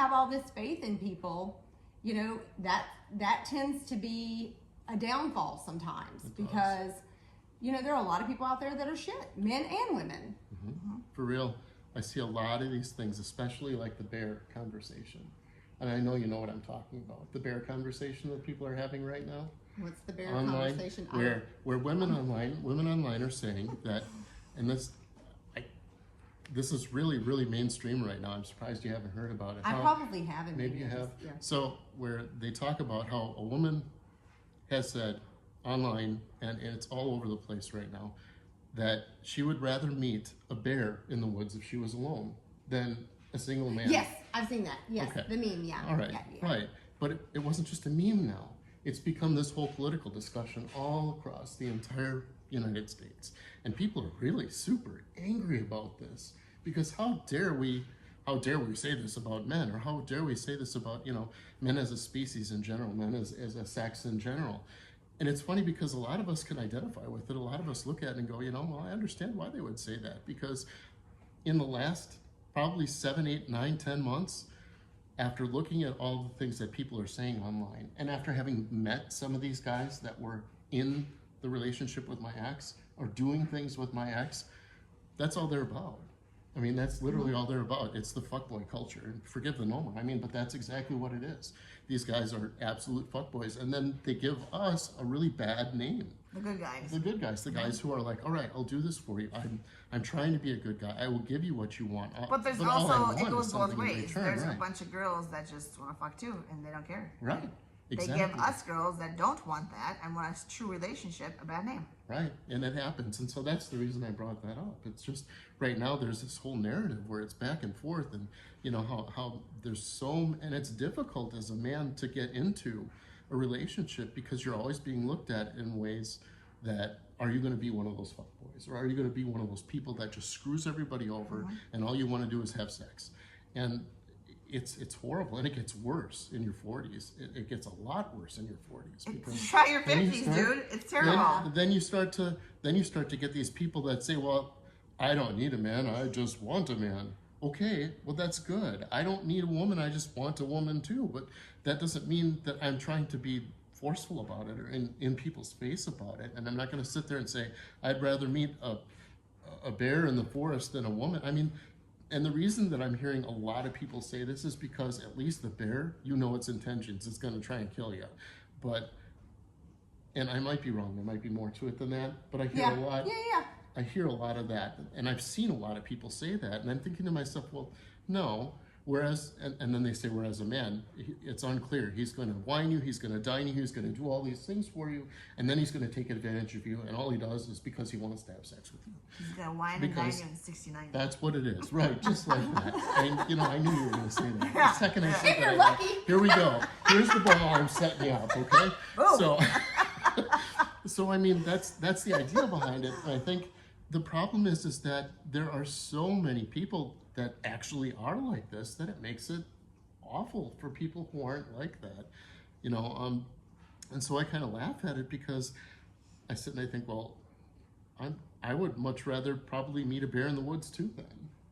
have all this faith in people, you know, that tends to be a downfall sometimes because, you know, there are a lot of people out there that are shit, men and women. For real. I see a lot of these things, especially like the bear conversation. And I know you know what I'm talking about. The bear conversation that people are having right now. What's the bear online, conversation? Where women online are saying that, and this is really, really mainstream right now. I'm surprised you haven't heard about it. I probably haven't. Maybe you have. Yeah. So where they talk about how a woman has said online, and it's all over the place right now, that she would rather meet a bear in the woods if she was alone than a single man. Yes, I've seen that. Yes, Okay. the meme, yeah. All right, yeah. right. But it wasn't just a meme now. It's become this whole political discussion all across the entire United States. And people are really super angry about this because how dare we say this about men, or how dare we say this about, you know, men as a species in general, men as a sex in general. And it's funny because a lot of us can identify with it. A lot of us look at it and go, you know, well, I understand why they would say that, because in the last probably 7, 8, 9, 10 months, after looking at all the things that people are saying online, and after having met some of these guys that were in the relationship with my ex or doing things with my ex, that's all they're about. I mean, that's literally all they're about. It's the fuckboy culture. Forgive the moment. I mean, but that's exactly what it is. These guys are absolute fuckboys, and then they give us a really bad name. The good guys. The good guys. The guys who are like, all right, I'll do this for you. I'm trying to be a good guy. I will give you what you want. But there's also, it goes both ways. There's a bunch of girls that just want to fuck too, and they don't care. Right. Exactly. They give us girls that don't want that and want a true relationship a bad name. Right, and it happens, and so that's the reason I brought that up. It's just right now there's this whole narrative where it's back and forth, and you know how there's and it's difficult as a man to get into a relationship because you're always being looked at in ways that, are you going to be one of those fuckboys, or are you going to be one of those people that just screws everybody over and all you want to do is have sex? And it's horrible, and it gets worse in your 40s. It gets a lot worse in your 40s. Try your 50s, dude. It's terrible. Then you start to get these people that say, well, I don't need a man, I just want a man. Okay, well, that's good. I don't need a woman, I just want a woman too. But that doesn't mean that I'm trying to be forceful about it or in people's face about it. And I'm not going to sit there and say, I'd rather meet a bear in the forest than a woman. I mean, and the reason that I'm hearing a lot of people say this is because at least the bear, you know its intentions. It's going to try and kill you. And I might be wrong. There might be more to it than that. But I hear a lot. Yeah. I hear a lot of that. And I've seen a lot of people say that. And I'm thinking to myself, well, no. Whereas, and then they say, whereas a man, it's unclear. He's going to whine you, he's going to dine you, he's going to do all these things for you, and then he's going to take advantage of you, and all he does is because he wants to have sex with you. He's going to whine and dine you in 69. That's what it is, right, just like that. And, you know, I knew you were going to say that. The second I said If you're that, lucky. Here we go. Here's the ball, I'm setting you up, okay? Boom. So I mean, that's the idea behind it. And I think the problem is that there are so many people that actually are like this that it makes it awful for people who aren't like that, you know. And so I kind of laugh at it because I sit and I think, well, I would much rather probably meet a bear in the woods too, then,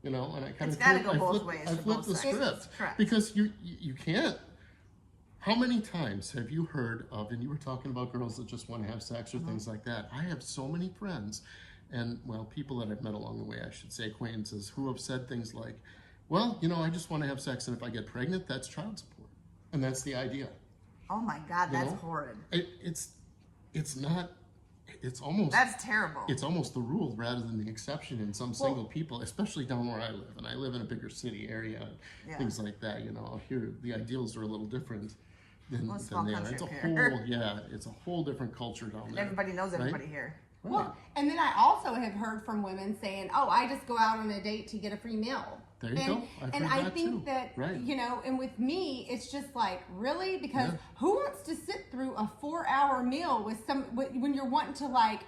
you know. And I kind of I flip the script because you can't. How many times have you heard of, and you were talking about girls that just want to have sex or things like that. I have so many friends. And, well, people that I've met along the way, I should say, acquaintances, who have said things like, well, you know, I just want to have sex, and if I get pregnant, that's child support. And that's the idea. Oh, my God, that's horrid. It's not, it's almost... That's terrible. It's almost the rule rather than the exception in some single people, especially down where I live. And I live in a bigger city area, and things like that, you know. Here, the ideals are a little different than they are. It's a whole different culture down there. Everybody knows everybody here. Well, and then I also have heard from women saying, oh, I just go out on a date to get a free meal. There you go. And I think that, you know, and with me, it's just like, really? Because who wants to sit through a 4-hour meal with when you're wanting to, like,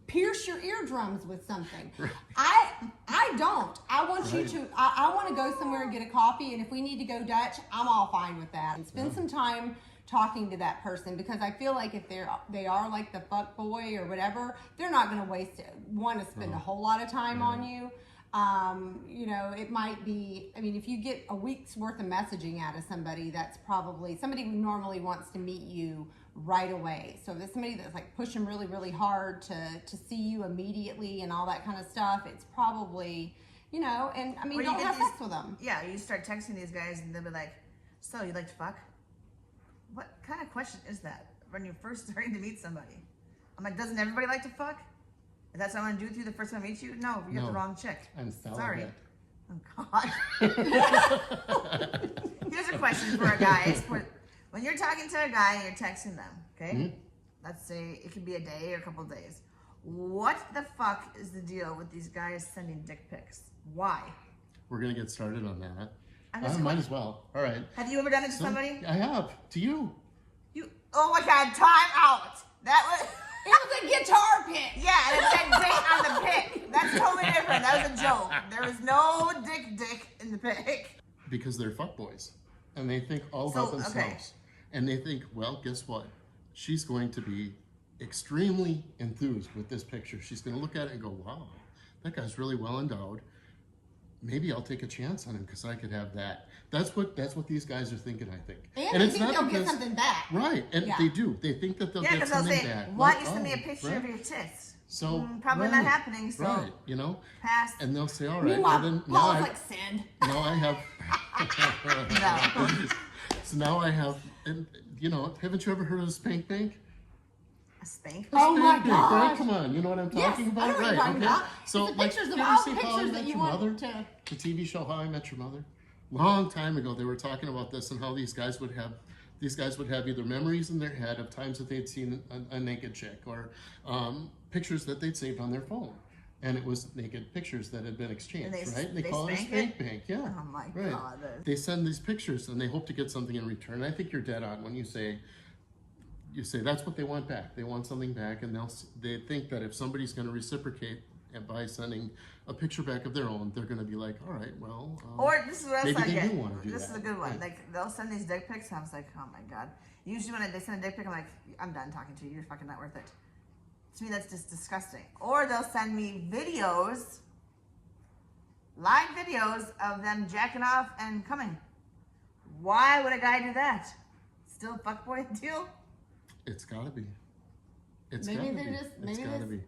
pierce your eardrums with something? I don't. I want you to, I want to go somewhere and get a coffee, and if we need to go Dutch, I'm all fine with that. And spend some time talking to that person, because I feel like if they are like the fuck boy or whatever, they're not going to want to spend a whole lot of time on you. You know, it might be, I mean, if you get a week's worth of messaging out of somebody, that's probably somebody who normally wants to meet you right away. So if it's somebody that's like pushing really, really hard to see you immediately and all that kind of stuff, it's probably, you know, and I mean, don't have sex with them. Yeah, you start texting these guys and they'll be like, so you like to fuck? What kind of question is that when you're first starting to meet somebody? I'm like, doesn't everybody like to fuck? If that's what I'm gonna do with you the first time I meet you? No, you're the wrong chick. I'm sorry. Oh God. Here's a question for a guy. When you're talking to a guy and you're texting them, okay? Mm-hmm. Let's say it could be a day or a couple of days. What the fuck is the deal with these guys sending dick pics? Why? We're gonna get started on that. Might as well. All right. Have you ever done it to somebody? I have. To you. Oh my God! Time out. That was. It was a guitar pic. Yeah, and it said dick on the pic. That's totally different. That was a joke. There was no dick in the pic. Because they're fuckboys. And they think all about themselves. Okay. And they think, well, guess what? She's going to be extremely enthused with this picture. She's going to look at it and go, wow, that guy's really well endowed. Maybe I'll take a chance on him because I could have that. That's what these guys are thinking, I think. And they think they'll get something back. Right, and they do. They think that they'll get something back. Why don't you send me a picture of your tits? So probably not happening. So right, you know, pass. And they'll say, all right. Meanwhile, well, then, Paul's like, send. Now I have. No. So now I have, and you know, haven't you ever heard of a spank bank? A spank? Oh my God! Right? Come on, you know what I'm talking about, right? Okay. So like, pictures of all the pictures How I that Met you Your want Mother, to. the TV show How I Met Your Mother. Long time ago, they were talking about this and how these guys would have either memories in their head of times that they'd seen a naked chick or pictures that they'd saved on their phone. And it was naked pictures that had been exchanged, right? They call it a spank bank, yeah. Oh my right. God. They send these pictures and they hope to get something in return. I think you're dead on when you say that's what they want back. They want something back, and they think that if somebody's going to reciprocate and by sending a picture back of their own, they're going to be like, all right, well, or this is what else I get. This is a good one. Right. Like they'll send these dick pics, and I was like, oh my God. Usually when they send a dick pic, I'm like, I'm done talking to you. You're fucking not worth it. To me, that's just disgusting. Or they'll send me videos, live videos of them jacking off and coming. Why would a guy do that? Still a fuckboy deal? It's gotta be. Maybe they're just. It's gotta be.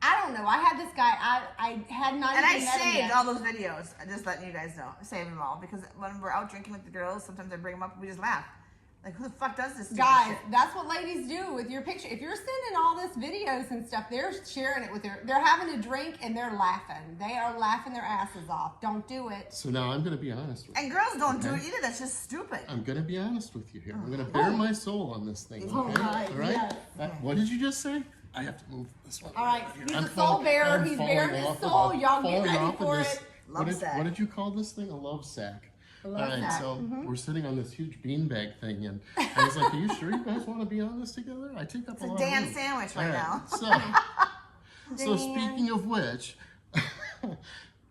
I don't know. I had this guy. I had not. And even I met him saved yet. all those videos. I'm just letting you guys know. I saved them all because when we're out drinking with the girls, sometimes I bring them up and we just laugh. Like, who the fuck does this? Guys, that's what ladies do with your picture. If you're sending all this videos and stuff, they're sharing it with they're having a drink and they're laughing. They are laughing their asses off. Don't do it. So now I'm going to be honest with you. And girls don't do it either. That's just stupid. I'm going to be honest with you here. I'm going to bare my soul on this thing. Oh, okay? my, all right? yes. What did you just say? I have to move this one. All right. He's a soul bearer. He's bearing his soul. Y'all get ready for it. What did you call this thing? A love sack. All right, so we're sitting on this huge beanbag thing, and I was like, "Are you sure you guys want to be on this together?" I take up a lot of room. It's a Dan sandwich right now. So speaking of which,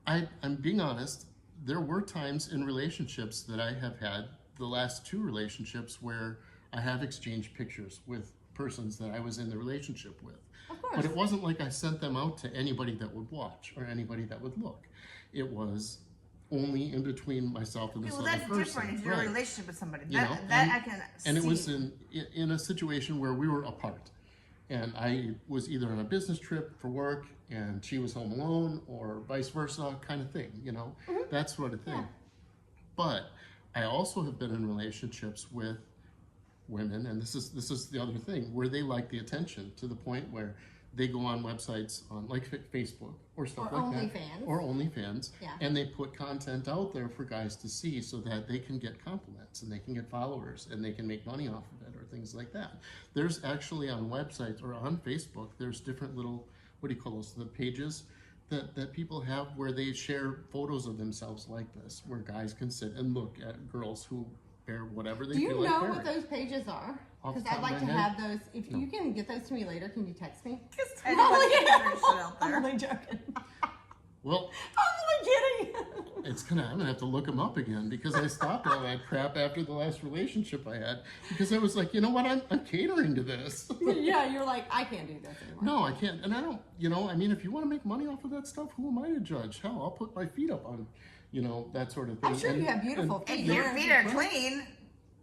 I'm being honest. There were times in relationships that I have had, the last 2 relationships, where I have exchanged pictures with persons that I was in the relationship with. Of course. But it wasn't like I sent them out to anybody that would watch or anybody that would look. It was only in between myself and this other person. Well, that's different if you're in a relationship with somebody. I can see. And it was in a situation where we were apart. And I was either on a business trip for work and she was home alone or vice versa kind of thing, that sort of thing. Yeah. But I also have been in relationships with women, and this is the other thing, where they like the attention to the point where they go on websites on like Facebook or stuff like that, or OnlyFans, and they put content out there for guys to see so that they can get compliments and they can get followers and they can make money off of it or things like that. There's actually on websites or on Facebook, there's different little, what do you call those, the pages that people have where they share photos of themselves like this, where guys can sit and look at girls who bear whatever they feel like bearing. Do you know what those pages are? Because I'd like to have those. If you can get those to me later, can you text me? I'm only joking. I'm only joking. Well, I'm only kidding. I'm gonna have to look them up again because I stopped all that crap after the last relationship I had because I was like, you know what, I'm catering to this. Yeah, you're like, I can't do this anymore. No, I can't, and I don't, I mean, if you want to make money off of that stuff, who am I to judge? Hell, I'll put my feet up on, that sort of thing. I'm sure you have beautiful feet. If your feet are clean,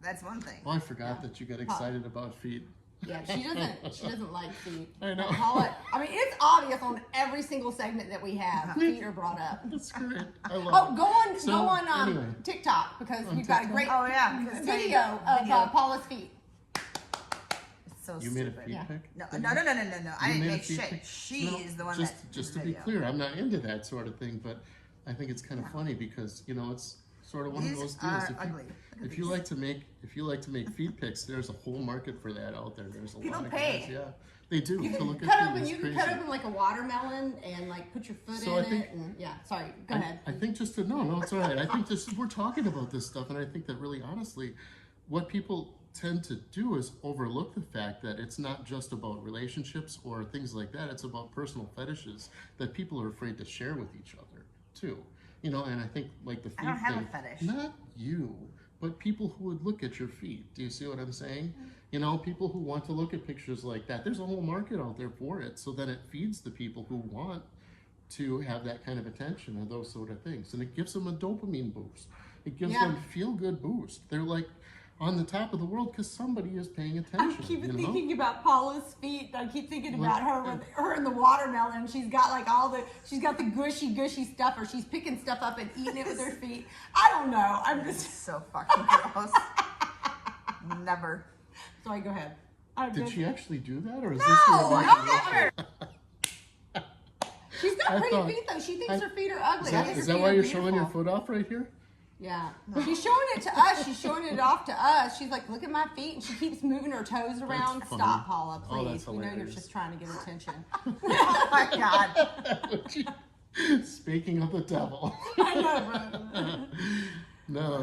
that's one thing. Well, I forgot that you get excited about feet. Yeah, she doesn't like feet. I know. Paula, I mean, it's obvious on every single segment that we have. Feet are brought up. That's great. I love it. Go on anyway. TikTok because On we've got a TikTok? great Oh, yeah, 'cause video of Paula's feet. It's so You made a stupid. feet Yeah. pic? No. I You didn't made a make feet shit. pic? She's the one just, that Just did to be the video. clear, I'm not into that sort of thing, but I think it's kind of funny because, it's sort of one of those These deals. are ugly. Look at If you these. like to make feet pics, there's a whole market for that out there. There's a People lot of pay. guys, yeah. They do. You to can look cut at open. feet. You It's can crazy. cut open like a watermelon and like put your foot So in I think- it. And, yeah, sorry. Go ahead. I think just to no, it's all right. I think we're talking about this stuff, and I think that really honestly, what people tend to do is overlook the fact that it's not just about relationships or things like that. It's about personal fetishes that people are afraid to share with each other too. And I think like the feet I don't have a thing, fetish. not you, but people who would look at your feet. Do you see what I'm saying? People who want to look at pictures like that. There's a whole market out there for it. So then it feeds the people who want to have that kind of attention or those sort of things. And it gives them a dopamine boost. It gives Yeah. them feel-good boost. They're like on the top of the world because somebody is paying I attention. keep you know? thinking about Paula's feet. I keep thinking What? about her with her in the watermelon. She's got like she's got the gushy stuff, or she's picking stuff up and eating it with her feet. I don't know. I'm It's just so fucking gross. Never. sorry. Go ahead. Did she actually do that, or is No, this your I imagination? never. She's got I pretty thought- feet though. She thinks her feet are ugly. Is I that, think is her that feet why are you're showing your beautiful. foot off right here? Yeah. She's showing it to us. She's showing it off to us. She's like, look at my feet. And she keeps moving her toes around. funny. Stop, Paula, Oh, please. that's We know you're hilarious. just trying to get attention. Oh my god. Speaking of the devil. I know, bro. No,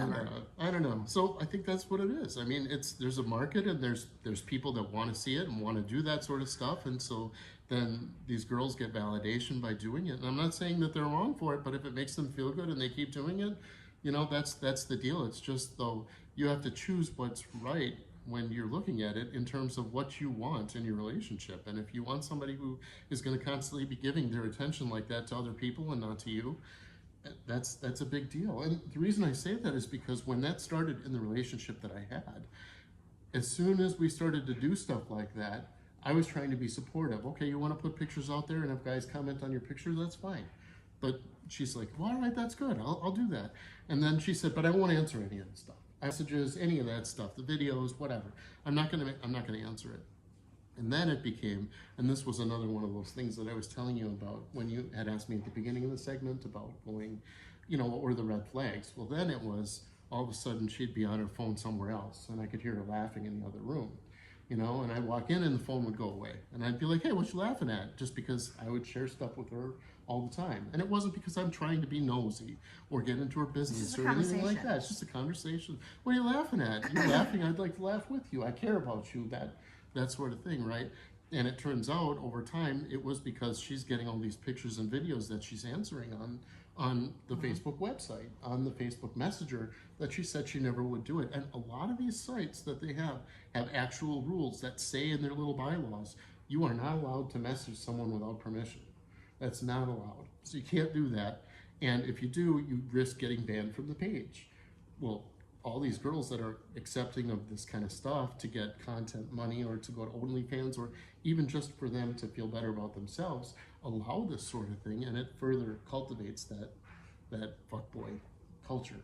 I don't know. So I think that's what it is. I mean, there's a market and there's people that want to see it and want to do that sort of stuff, and so then these girls get validation by doing it. And I'm not saying that they're wrong for it, but if it makes them feel good and they keep doing it, that's the deal. It's just though you have to choose what's right when you're looking at it in terms of what you want in your relationship. And if you want somebody who is going to constantly be giving their attention like that to other people and not to you, that's a big deal. And the reason I say that is because when that started in the relationship that I had, as soon as we started to do stuff like that, I was trying to be supportive. Okay, you want to put pictures out there and if guys comment on your pictures, that's fine. But she's like, well, all right, that's good. I'll do that. And then she said, but I won't answer any of the stuff. Messages, any of that stuff, the videos, whatever. I'm not gonna answer it. And then it became, and this was another one of those things that I was telling you about when you had asked me at the beginning of the segment about going, what were the red flags? Well, then it was all of a sudden she'd be on her phone somewhere else and I could hear her laughing in the other room, and I'd walk in and the phone would go away. And I'd be like, hey, what you laughing at? Just because I would share stuff with her all the time. And it wasn't because I'm trying to be nosy or get into her business or anything like that. It's just a conversation. What are you laughing at? You're laughing, I'd like to laugh with you. I care about you, that sort of thing, right? And it turns out over time, it was because she's getting all these pictures and videos that she's answering on the Facebook website, on the Facebook Messenger, that she said she never would do it. And a lot of these sites that they have actual rules that say in their little bylaws, you are not allowed to message someone without permission. That's not allowed. So you can't do that. And if you do, you risk getting banned from the page. Well, all these girls that are accepting of this kind of stuff to get content money or to go to OnlyFans or even just for them to feel better about themselves, allow this sort of thing, and it further cultivates that fuckboy culture.